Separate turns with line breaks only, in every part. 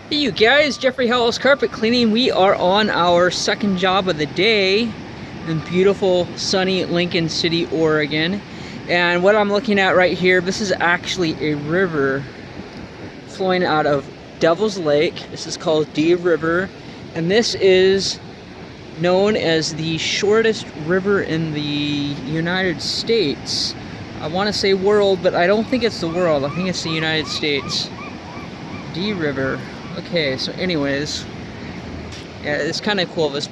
Hey you guys, Geoffrey Howells carpet cleaning. We are on our second job of the day in beautiful sunny Lincoln City, Oregon. And what I'm looking at right here, this is actually a river flowing out of Devil's Lake. This is called Dee River, and this is known as the shortest river in the United States. I want to say world, but I don't think it's the world. I think it's the United States. Dee River. Okay, so anyways, yeah, it's kind of cool. This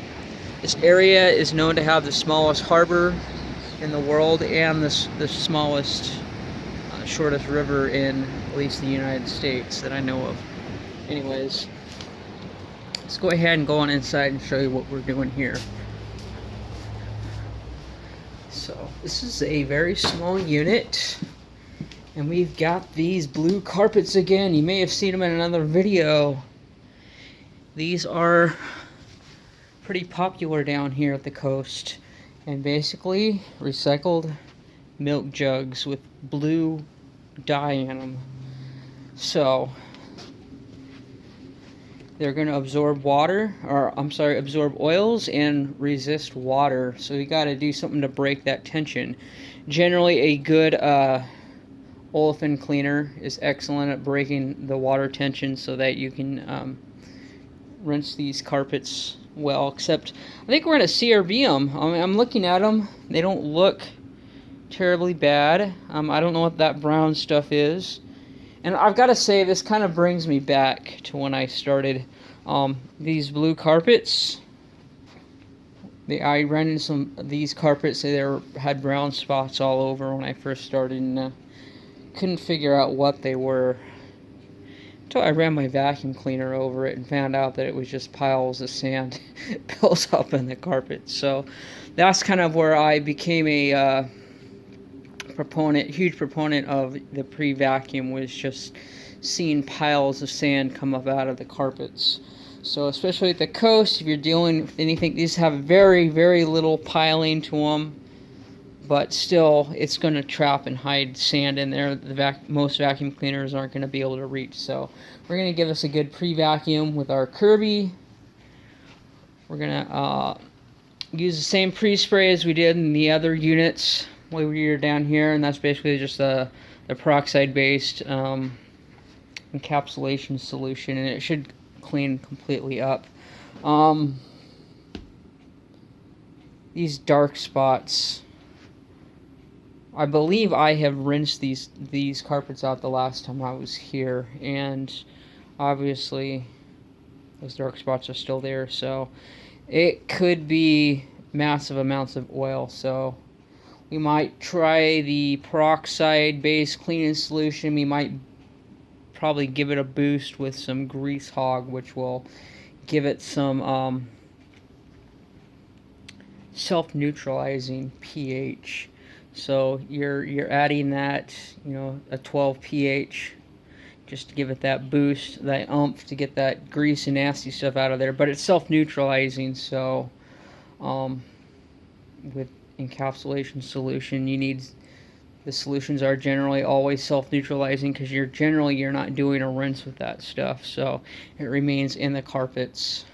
area is known to have the smallest harbor in the world and the smallest, shortest river in at least the United States that I know of. Anyways, let's go ahead and go on inside and show you what we're doing here. So this is a very small unit. And we've got these blue carpets again. You may have seen them in another video. These are pretty popular down here at the coast. And basically, recycled milk jugs with blue dye in them. So, they're going to absorb water, or I'm sorry, absorb oils and resist water. So you got to do something to break that tension. Generally, a good olefin cleaner is excellent at breaking the water tension so that you can rinse these carpets well, except I think we're going to CRB them. I mean, I'm looking at them. They don't look terribly bad. I don't know what that brown stuff is. And I've got to say, this kind of brings me back to when I started. These blue carpets, I ran into some of these carpets. They had brown spots all over when I first started, and couldn't figure out what they were until I ran my vacuum cleaner over it and found out that it was just piles of sand built up in the carpet. So that's kind of where I became a huge proponent of the pre-vacuum, was just seeing piles of sand come up out of the carpets. So especially at the coast, if you're dealing with anything, these have very, very little piling to them. But still, it's going to trap and hide sand in there. Most vacuum cleaners aren't going to be able to reach. So we're going to give us a good pre-vacuum with our Kirby. We're going to use the same pre-spray as we did in the other units when we were down here. And that's basically just the peroxide-based encapsulation solution. And it should clean completely up. These dark spots, I believe I have rinsed these carpets out the last time I was here, and obviously those dark spots are still there, so it could be massive amounts of oil. So we might try the peroxide based cleaning solution. We might probably give it a boost with some grease hog, which will give it some self-neutralizing pH. So you're adding that, a 12 pH, just to give it that boost, that oomph, to get that grease and nasty stuff out of there. But it's self-neutralizing, so with encapsulation solution, the solutions are generally always self-neutralizing, because you're not doing a rinse with that stuff, so it remains in the carpets.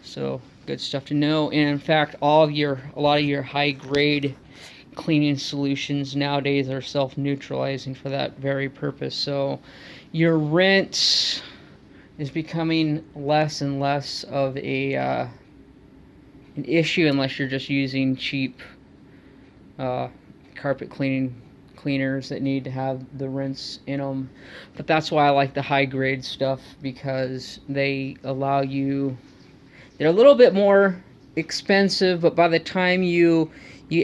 So good stuff to know. And in fact, a lot of your high-grade cleaning solutions nowadays are self-neutralizing for that very purpose. So your rinse is becoming less and less of an issue, unless you're just using cheap carpet cleaners that need to have the rinse in them. But that's why I like the high-grade stuff, because they're a little bit more expensive, but by the time you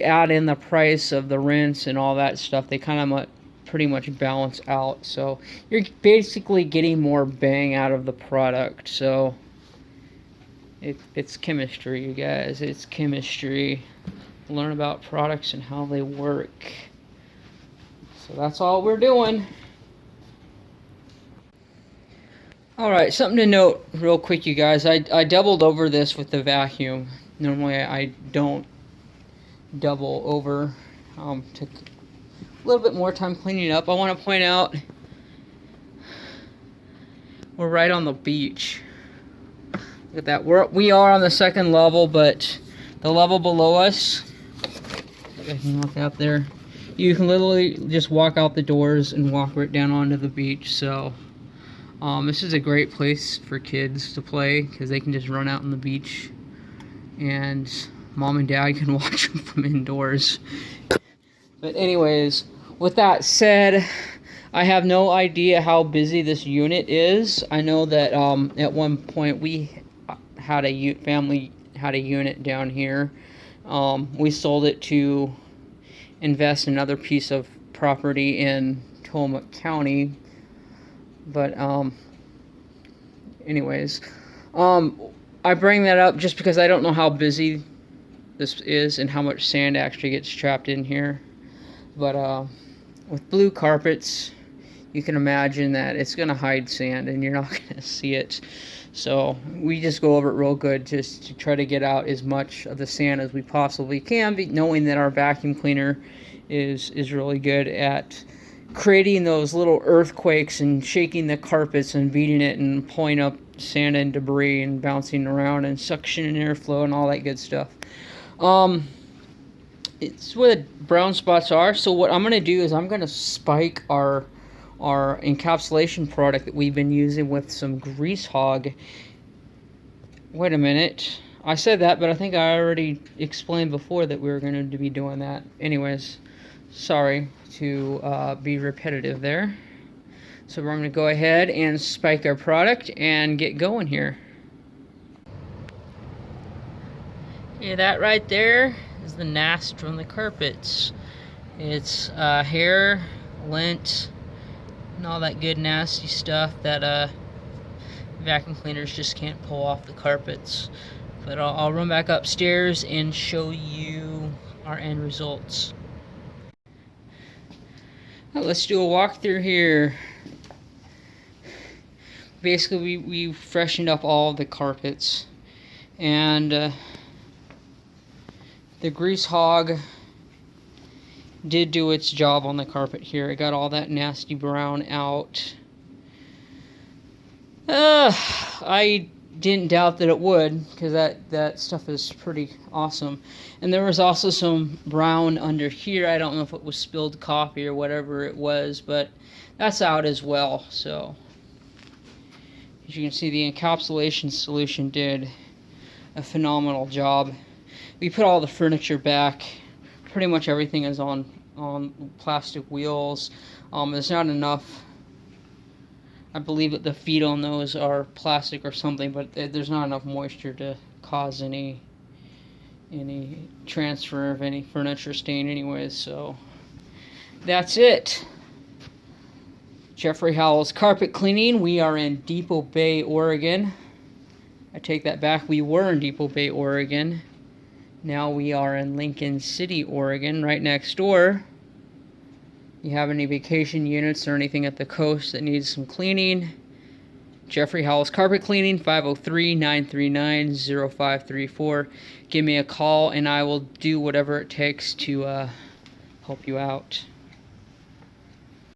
add in the price of the rinse and all that stuff, they kind of pretty much balance out. So you're basically getting more bang out of the product. So it's chemistry, you guys. It's chemistry. Learn about products and how they work. So that's all we're doing. Alright, something to note real quick, you guys. I doubled over this with the vacuum. Normally I don't double over. Took a little bit more time cleaning it up. I want to point out We're right on the beach. Look at that. We are on the second level, but the level below us, I can walk out there. You can literally just walk out the doors and walk right down onto the beach. So this is a great place for kids to play because they can just run out on the beach, and mom and dad can watch them from indoors. But anyways, with that said, I have no idea how busy this unit is. I know that at one point we had a family had a unit down here. We sold it to invest in another piece of property in Tillamook County. But anyways, I bring that up just because I don't know how busy this is and how much sand actually gets trapped in here. But with blue carpets, you can imagine that it's going to hide sand and you're not going to see it. So we just go over it real good just to try to get out as much of the sand as we possibly can, knowing that our vacuum cleaner is really good at creating those little earthquakes and shaking the carpets and beating it and pulling up sand and debris and bouncing around and suction and airflow and all that good stuff. It's where the brown spots are. So what I'm going to do is I'm going to spike our encapsulation product that we've been using with some grease hog. Wait a minute. I said that, but I think I already explained before that we were going to be doing that. Anyways, sorry to be repetitive there. So we're going to go ahead and spike our product and get going here. Yeah, that right there is the nast from the carpets. It's hair, lint, and all that good nasty stuff that vacuum cleaners just can't pull off the carpets. But I'll run back upstairs and show you our end results. Well, let's do a walkthrough here. Basically, we freshened up all the carpets, and the grease hog did do its job on the carpet here. It got all that nasty brown out. I didn't doubt that it would, because that stuff is pretty awesome. And there was also some brown under here. I don't know if it was spilled coffee or whatever it was, but that's out as well. So as you can see, the encapsulation solution did a phenomenal job. We put all the furniture back. Pretty much everything is on plastic wheels. There's not enough. I believe that the feet on those are plastic or something, but there's not enough moisture to cause any transfer of any furniture stain anyways. So that's it. Geoffrey Howells Carpet Cleaning. We are in Depot Bay, Oregon. I take that back. We were in Depot Bay, Oregon. Now we are in Lincoln City, Oregon, right next door. You have any vacation units or anything at the coast that needs some cleaning? Geoffrey Howells Carpet Cleaning, 503-939-0534. Give me a call and I will do whatever it takes to help you out.